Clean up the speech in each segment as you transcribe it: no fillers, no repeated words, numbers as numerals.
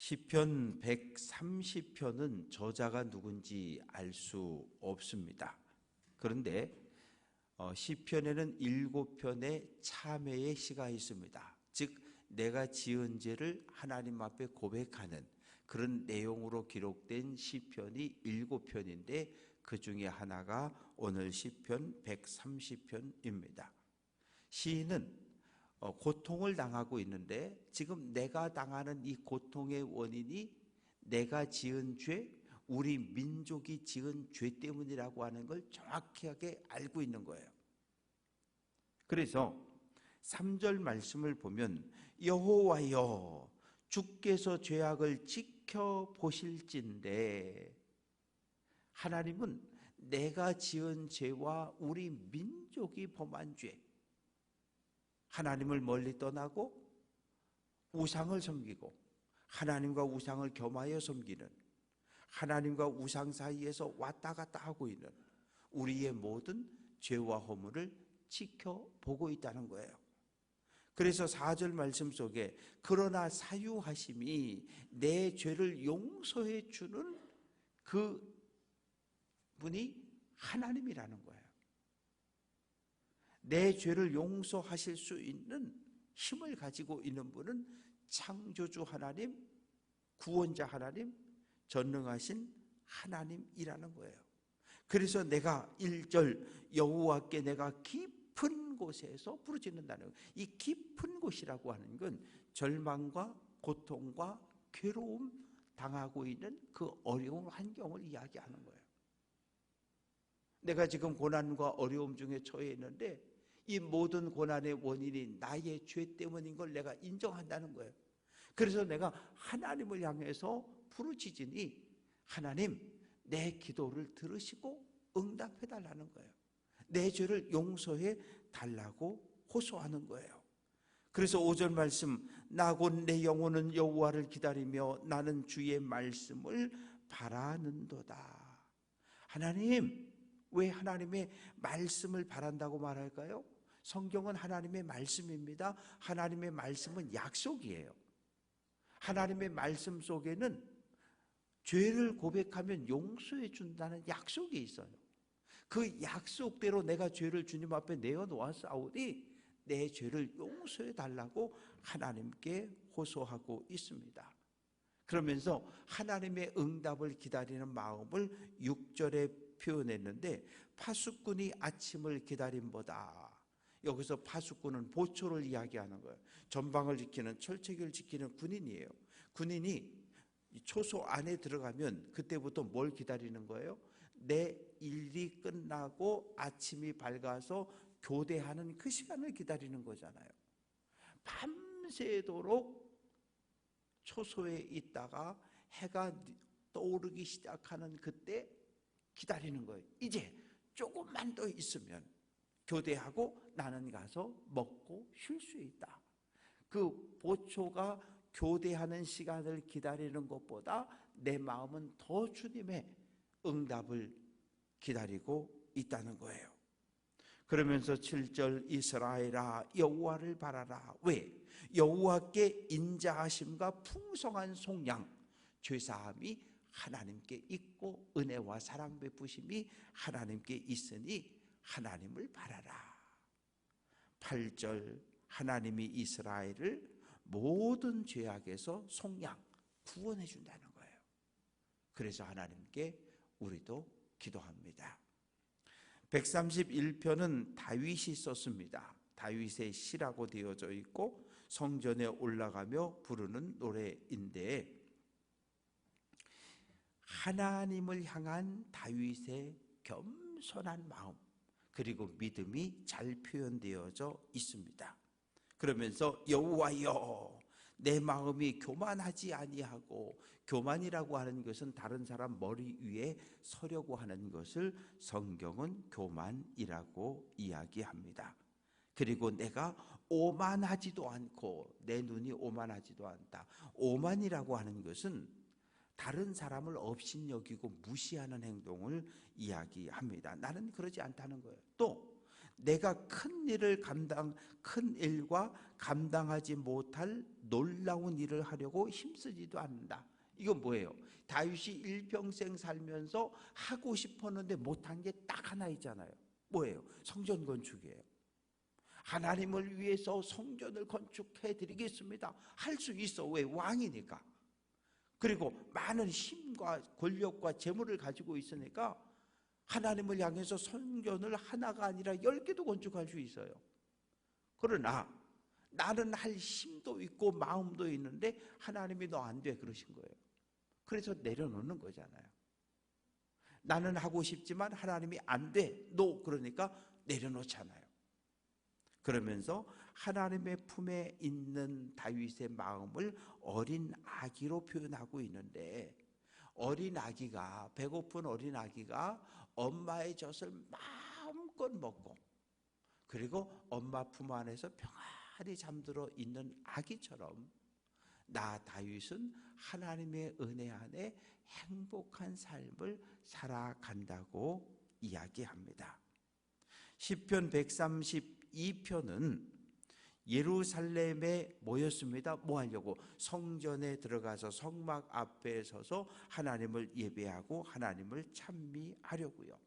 시편 130편은 저자가 누군지 알 수 없습니다. 그런데 시편에는 7편의 참회의 시가 있습니다. 즉 내가 지은 죄를 하나님 앞에 고백하는 그런 내용으로 기록된 시편이 7편인데 그 중에 하나가 오늘 시편 130편입니다. 시인은 고통을 당하고 있는데 지금 내가 당하는 이 고통의 원인이 내가 지은 죄, 우리 민족이 지은 죄 때문이라고 하는 걸 정확하게 알고 있는 거예요. 그래서 3절 말씀을 보면 여호와여 주께서 죄악을 지켜보실진대, 하나님은 내가 지은 죄와 우리 민족이 범한 죄, 하나님을 멀리 떠나고 우상을 섬기고 하나님과 우상을 겸하여 섬기는, 하나님과 우상 사이에서 왔다 갔다 하고 있는 우리의 모든 죄와 허물을 지켜보고 있다는 거예요. 그래서 4절 말씀 속에 그러나 사유하심이 내 죄를 용서해 주는 그 분이 하나님이라는 거예요. 내 죄를 용서하실 수 있는 힘을 가지고 있는 분은 창조주 하나님, 구원자 하나님, 전능하신 하나님이라는 거예요. 그래서 내가 1절 여호와께 내가 깊은 곳에서 부르짖는다는 거예요. 이 깊은 곳이라고 하는 건 절망과 고통과 괴로움 당하고 있는 그 어려운 환경을 이야기하는 거예요. 내가 지금 고난과 어려움 중에 처해 있는데 이 모든 고난의 원인이 나의 죄 때문인 걸 내가 인정한다는 거예요. 그래서 내가 하나님을 향해서 부르짖으니 하나님 내 기도를 들으시고 응답해 달라는 거예요. 내 죄를 용서해 달라고 호소하는 거예요. 그래서 5절 말씀, 나 곧 내 영혼은 여호와를 기다리며 나는 주의 말씀을 바라는도다. 하나님, 왜 하나님의 말씀을 바란다고 말할까요? 성경은 하나님의 말씀입니다. 하나님의 말씀은 약속이에요. 하나님의 말씀 속에는 죄를 고백하면 용서해 준다는 약속이 있어요. 그 약속대로 내가 죄를 주님 앞에 내어놓았사오니 내 죄를 용서해 달라고 하나님께 호소하고 있습니다. 그러면서 하나님의 응답을 기다리는 마음을 6절에 표현했는데 파수꾼이 아침을 기다림보다, 여기서 파수꾼은 보초를 이야기하는 거예요. 전방을 지키는, 철책을 지키는 군인이에요. 군인이 초소 안에 들어가면 그때부터 뭘 기다리는 거예요? 내 일이 끝나고 아침이 밝아서 교대하는 그 시간을 기다리는 거잖아요. 밤새도록 초소에 있다가 해가 떠오르기 시작하는 그때 기다리는 거예요. 이제 조금만 더 있으면 교대하고 나는 가서 먹고 쉴 수 있다. 그 보초가 교대하는 시간을 기다리는 것보다 내 마음은 더 주님의 응답을 기다리고 있다는 거예요. 그러면서 7절 이스라엘아 여호와를 바라라. 왜? 여호와께 인자하심과 풍성한 속량, 죄사함이 하나님께 있고 은혜와 사랑 베푸심이 하나님께 있으니 하나님을 바라라. 8절 하나님이 이스라엘을 모든 죄악에서 속량, 구원해 준다는 거예요. 그래서 하나님께 우리도 기도합니다. 131편은 다윗이 썼습니다. 다윗의 시라고 되어져 있고 성전에 올라가며 부르는 노래인데 하나님을 향한 다윗의 겸손한 마음 그리고 믿음이 잘 표현되어져 있습니다. 그러면서 여호와여 내 마음이 교만하지 아니하고, 교만이라고 하는 것은 다른 사람 머리 위에 서려고 하는 것을 성경은 교만이라고 이야기합니다. 그리고 내가 오만하지도 않고, 내 눈이 오만하지도 않다. 오만이라고 하는 것은 다른 사람을 업신여기고 무시하는 행동을 이야기합니다. 나는 그러지 않다는 거예요. 또 내가 큰 일과 감당하지 못할 놀라운 일을 하려고 힘쓰지도 않는다. 이건 뭐예요? 다윗이 일평생 살면서 하고 싶었는데 못한 게 딱 하나 있잖아요. 뭐예요? 성전 건축이에요. 하나님을 위해서 성전을 건축해 드리겠습니다. 할 수 있어. 왜? 왕이니까. 그리고 많은 힘과 권력과 재물을 가지고 있으니까 하나님을 향해서 성전을 하나가 아니라 10개도 건축할 수 있어요. 그러나 나는 할 힘도 있고 마음도 있는데 하나님이 너 안 돼 그러신 거예요. 그래서 내려놓는 거잖아요. 나는 하고 싶지만 하나님이 안 돼. 너 그러니까 내려놓잖아요. 그러면서 하나님의 품에 있는 다윗의 마음을 어린 아기로 표현하고 있는데, 어린 아기가, 배고픈 어린 아기가 엄마의 젖을 마음껏 먹고 그리고 엄마 품 안에서 평안히 잠들어 있는 아기처럼 나 다윗은 하나님의 은혜 안에 행복한 삶을 살아간다고 이야기합니다. 시편 132편은 예루살렘에 모였습니다. 뭐 하려고? 성전에 들어가서 성막 앞에 서서 하나님을 예배하고 하나님을 찬미하려고요.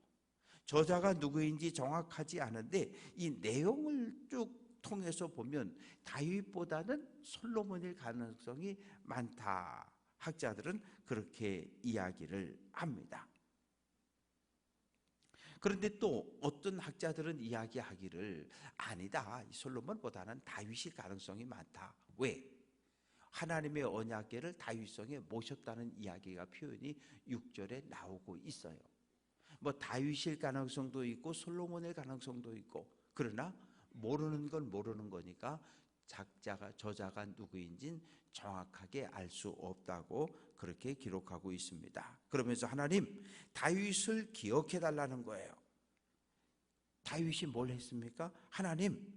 저자가 누구인지 정확하지 않은데 이 내용을 쭉 통해서 보면 다윗보다는 솔로몬일 가능성이 많다. 학자들은 그렇게 이야기를 합니다. 그런데 또 어떤 학자들은 이야기하기를 아니다. 솔로몬보다는 다윗일 가능성이 많다. 왜? 하나님의 언약궤를 다윗성에 모셨다는 이야기가 표현이 6절에 나오고 있어요. 뭐 다윗일 가능성도 있고 솔로몬일 가능성도 있고, 그러나 모르는 건 모르는 거니까 저자가 누구인진 정확하게 알 수 없다고 그렇게 기록하고 있습니다. 그러면서 하나님, 다윗을 기억해 달라는 거예요. 다윗이 뭘 했습니까? 하나님,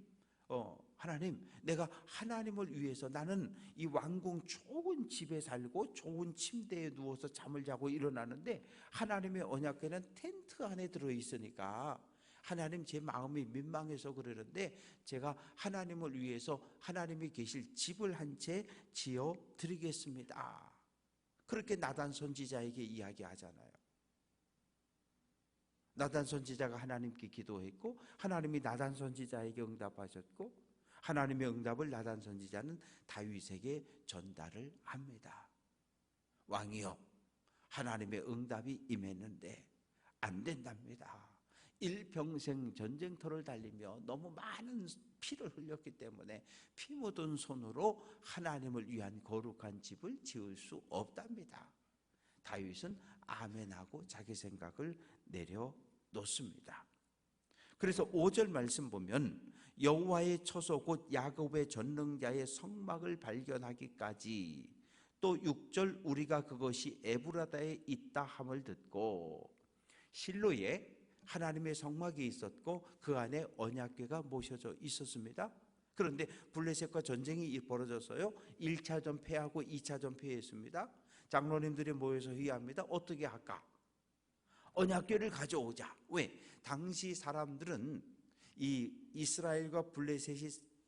내가 하나님을 위해서, 나는 이 왕궁 좋은 집에 살고 좋은 침대에 누워서 잠을 자고 일어나는데 하나님의 언약궤는 텐트 안에 들어있으니까 하나님, 제 마음이 민망해서 그러는데 제가 하나님을 위해서 하나님이 계실 집을 한 채 지어 드리겠습니다. 그렇게 나단 선지자에게 이야기하잖아요. 나단 선지자가 하나님께 기도했고 하나님이 나단 선지자에게 응답하셨고 하나님의 응답을 나단 선지자는 다윗에게 전달을 합니다. 왕이여, 하나님의 응답이 임했는데 안 된답니다. 일평생 전쟁터를 달리며 너무 많은 피를 흘렸기 때문에 피 묻은 손으로 하나님을 위한 거룩한 집을 지을 수 없답니다. 다윗은 아멘하고 자기 생각을 내려놓습니다. 그래서 5절 말씀 보면 여호와의 처소 곧 야곱의 전능자의 성막을 발견하기까지, 또 6절 우리가 그것이 에브라다에 있다 함을 듣고, 실로에 하나님의 성막이 있었고 그 안에 언약궤가 모셔져 있었습니다. 그런데 블레셋과 전쟁이 벌어졌어요. 1차전 패하고 2차전 패했습니다. 장로님들이 모여서 회의합니다. 어떻게 할까? 언약궤를 가져오자. 왜? 당시 사람들은 이 이스라엘과 블레셋이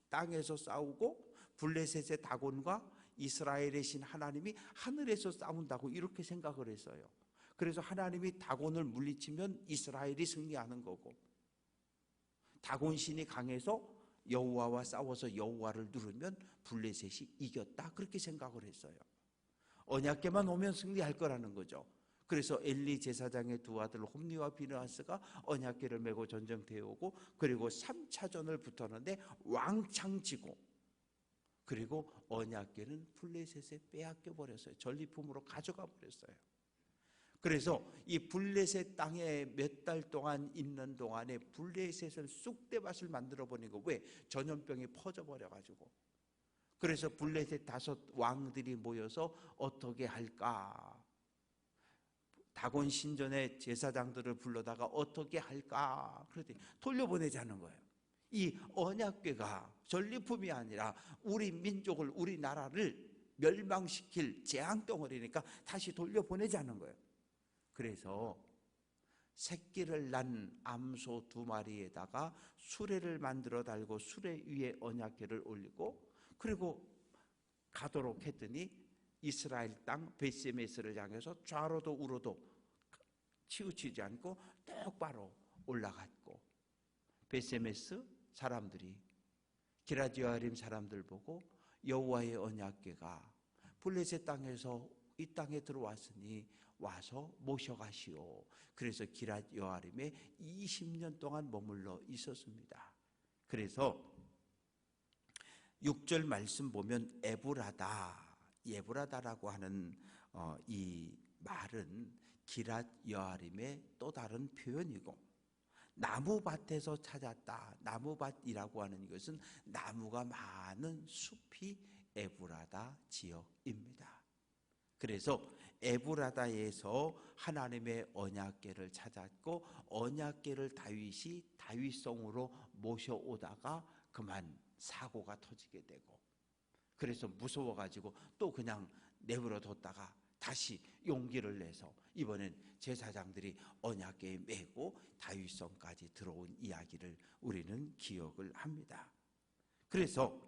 땅에서 싸우고 블레셋의 다곤과 이스라엘의 신 하나님이 하늘에서 싸운다고 이렇게 생각을 했어요. 그래서 하나님이 다곤을 물리치면 이스라엘이 승리하는 거고, 다곤 신이 강해서 여호와와 싸워서 여호와를 누르면 블레셋이 이겼다, 그렇게 생각을 했어요. 언약궤만 오면 승리할 거라는 거죠. 그래서 엘리 제사장의 두 아들 홈리와 비느하스가 언약궤를 메고 전쟁터에 오고, 그리고 3차전을 붙었는데 왕창 지고, 그리고 언약궤는 블레셋에 빼앗겨 버렸어요. 전리품으로 가져가 버렸어요. 그래서 이 블레셋 땅에 몇 달 동안 있는 동안에 블레셋을 쑥대밭을 만들어 버리고, 왜? 전염병이 퍼져 버려 가지고. 그래서 블레셋 5 왕들이 모여서 어떻게 할까? 다곤 신전의 제사장들을 불러다가 어떻게 할까? 그랬더니 돌려보내자는 거예요. 이 언약궤가 전리품이 아니라 우리 민족을, 우리나라를 멸망시킬 재앙덩어리니까 다시 돌려보내자는 거예요. 그래서 새끼를 난 암소 2마리에다가 수레를 만들어 달고 수레 위에 언약궤를 올리고 그리고 가도록 했더니 이스라엘 땅 베스메스를 향해서 좌로도 우로도 치우치지 않고 똑바로 올라갔고, 베스메스 사람들이 기럇 여아림 사람들 보고 여호와의 언약궤가 블레셋 땅에서 이 땅에 들어왔으니 와서 모셔가시오. 그래서 기럇 여아림에 20년 동안 머물러 있었습니다. 그래서 6절 말씀 보면 에브라다라고 하는 이 말은 기럇 여아림의 또 다른 표현이고, 나무밭에서 찾았다. 나무밭이라고 하는 이것은 나무가 많은 숲이 에브라다 지역입니다. 그래서 에브라다에서 하나님의 언약궤를 찾았고, 언약궤를 다윗이 다윗성으로 모셔오다가 그만 사고가 터지게 되고, 그래서 무서워가지고 또 그냥 내버려 뒀다가 다시 용기를 내서 이번엔 제사장들이 언약궤에 메고 다윗성까지 들어온 이야기를 우리는 기억을 합니다. 그래서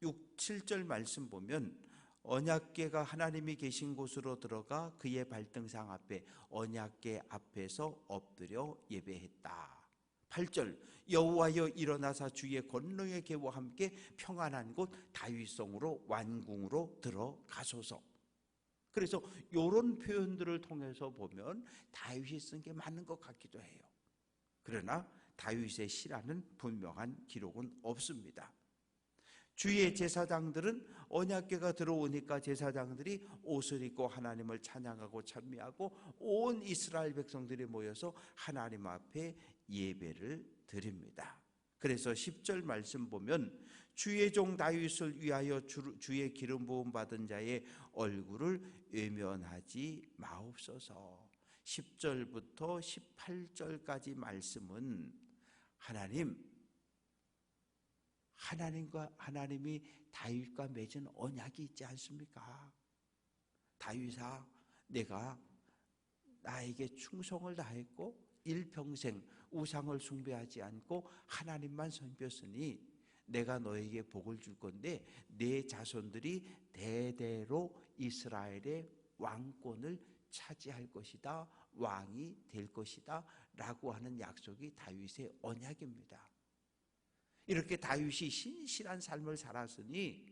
6, 7절 말씀 보면 언약궤가 하나님이 계신 곳으로 들어가 그의 발등상 앞에 언약궤 앞에서 엎드려 예배했다. 8절 여호와여 일어나사 주의 권능의 궤와 함께 평안한 곳 다윗성으로 완궁으로 들어가소서. 그래서 이런 표현들을 통해서 보면 다윗이 쓴 게 맞는 것 같기도 해요. 그러나 다윗의 시라는 분명한 기록은 없습니다. 주의 제사장들은 언약궤가 들어오니까 제사장들이 옷을 입고 하나님을 찬양하고 찬미하고 온 이스라엘 백성들이 모여서 하나님 앞에 예배를 드립니다. 그래서 10절 말씀 보면 주의 종 다윗을 위하여 주의 기름 부음 받은 자의 얼굴을 외면하지 마옵소서. 10절부터 18절까지 말씀은 하나님이 다윗과 맺은 언약이 있지 않습니까? 다윗아, 내가 나에게 충성을 다했고 일평생 우상을 숭배하지 않고 하나님만 섬겼으니 내가 너에게 복을 줄 건데 내 자손들이 대대로 이스라엘의 왕권을 차지할 것이다, 왕이 될 것이다 라고 하는 약속이 다윗의 언약입니다. 이렇게 다윗이 신실한 삶을 살았으니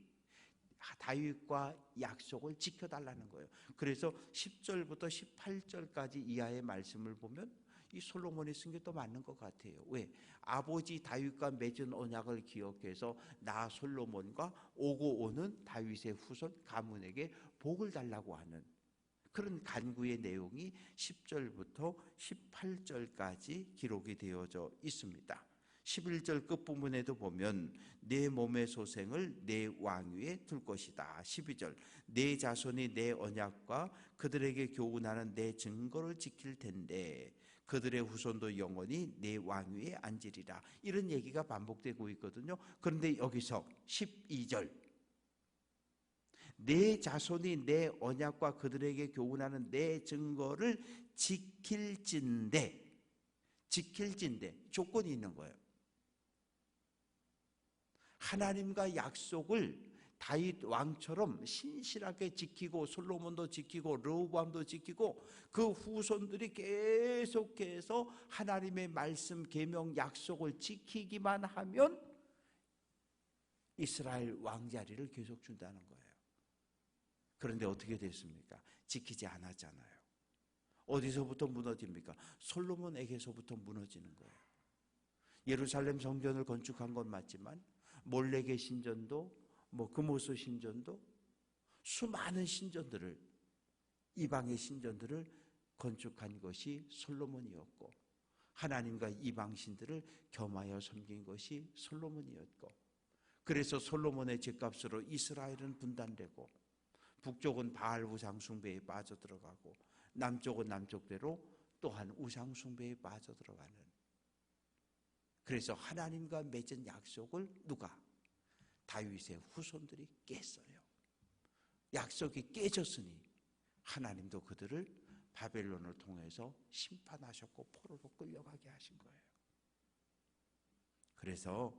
다윗과 약속을 지켜달라는 거예요. 그래서 10절부터 18절까지 이하의 말씀을 보면 이 솔로몬이 쓴 게 또 맞는 것 같아요. 왜? 아버지 다윗과 맺은 언약을 기억해서 나 솔로몬과 오고 오는 다윗의 후손 가문에게 복을 달라고 하는 그런 간구의 내용이 10절부터 18절까지 기록이 되어져 있습니다. 11절 끝부분에도 보면 내 몸의 소생을 내 왕위에 둘 것이다. 12절 내 자손이 내 언약과 그들에게 교훈하는 내 증거를 지킬 텐데 그들의 후손도 영원히 내 왕위에 앉으리라. 이런 얘기가 반복되고 있거든요. 그런데 여기서 12절 내 자손이 내 언약과 그들에게 교훈하는 내 증거를 지킬진대 조건이 있는 거예요. 하나님과 약속을 다윗 왕처럼 신실하게 지키고 솔로몬도 지키고 르호보암도 지키고 그 후손들이 계속해서 하나님의 말씀, 계명, 약속을 지키기만 하면 이스라엘 왕자리를 계속 준다는 거예요. 그런데 어떻게 됐습니까? 지키지 않았잖아요. 어디서부터 무너집니까? 솔로몬에게서부터 무너지는 거예요. 예루살렘 성전을 건축한 건 맞지만 몰레게 신전도 금오스 신전도 수많은 신전들을 이방의 신전들을 건축한 것이 솔로몬이었고 하나님과 이방 신들을 겸하여 섬긴 것이 솔로몬이었고 그래서 솔로몬의 죗값으로 이스라엘은 분단되고 북쪽은 바알 우상 숭배에 빠져들어가고 남쪽은 남쪽대로 또한 우상 숭배에 빠져들어가는 그래서 하나님과 맺은 약속을 누가? 다윗의 후손들이 깼어요. 약속이 깨졌으니 하나님도 그들을 바벨론을 통해서 심판하셨고 포로로 끌려가게 하신 거예요. 그래서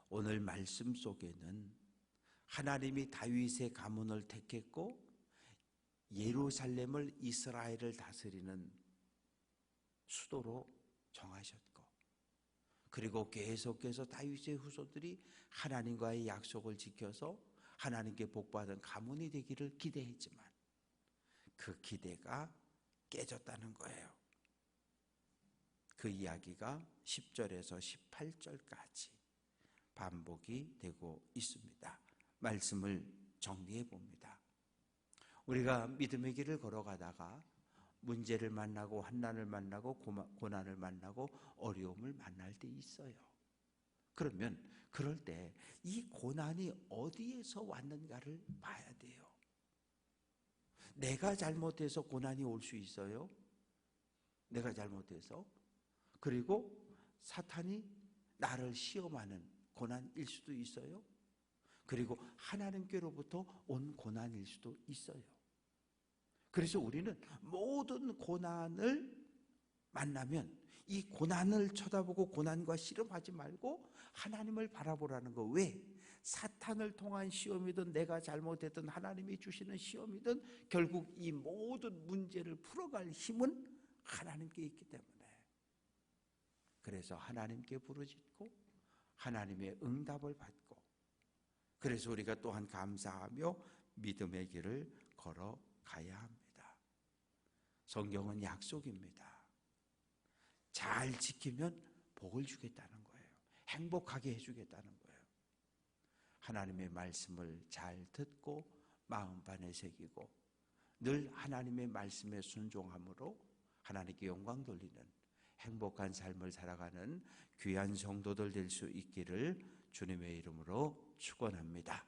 오늘 말씀 속에는 하나님이 다윗의 가문을 택했고 예루살렘을 이스라엘을 다스리는 수도로 정하셨고, 그리고 계속해서 다윗의 후손들이 하나님과의 약속을 지켜서 하나님께 복받은 가문이 되기를 기대했지만 그 기대가 깨졌다는 거예요. 그 이야기가 10절에서 18절까지 반복이 되고 있습니다. 말씀을 정리해 봅니다. 우리가 믿음의 길을 걸어가다가 문제를 만나고 환난을 만나고 고난을 만나고 어려움을 만날 때 있어요. 그러면 그럴 때 이 고난이 어디에서 왔는가를 봐야 돼요. 내가 잘못해서 고난이 올 수 있어요. 내가 잘못해서. 그리고 사탄이 나를 시험하는 고난일 수도 있어요. 그리고 하나님께로부터 온 고난일 수도 있어요. 그래서 우리는 모든 고난을 만나면 이 고난을 쳐다보고 고난과 씨름하지 말고 하나님을 바라보라는 거. 왜? 사탄을 통한 시험이든 내가 잘못했든 하나님이 주시는 시험이든 결국 이 모든 문제를 풀어갈 힘은 하나님께 있기 때문에, 그래서 하나님께 부르짖고 하나님의 응답을 받고, 그래서 우리가 또한 감사하며 믿음의 길을 걸어가야 합니다. 성경은 약속입니다. 잘 지키면 복을 주겠다는 거예요. 행복하게 해주겠다는 거예요. 하나님의 말씀을 잘 듣고 마음판에 새기고 늘 하나님의 말씀에 순종함으로 하나님께 영광 돌리는 행복한 삶을 살아가는 귀한 성도들 될 수 있기를 주님의 이름으로 축원합니다.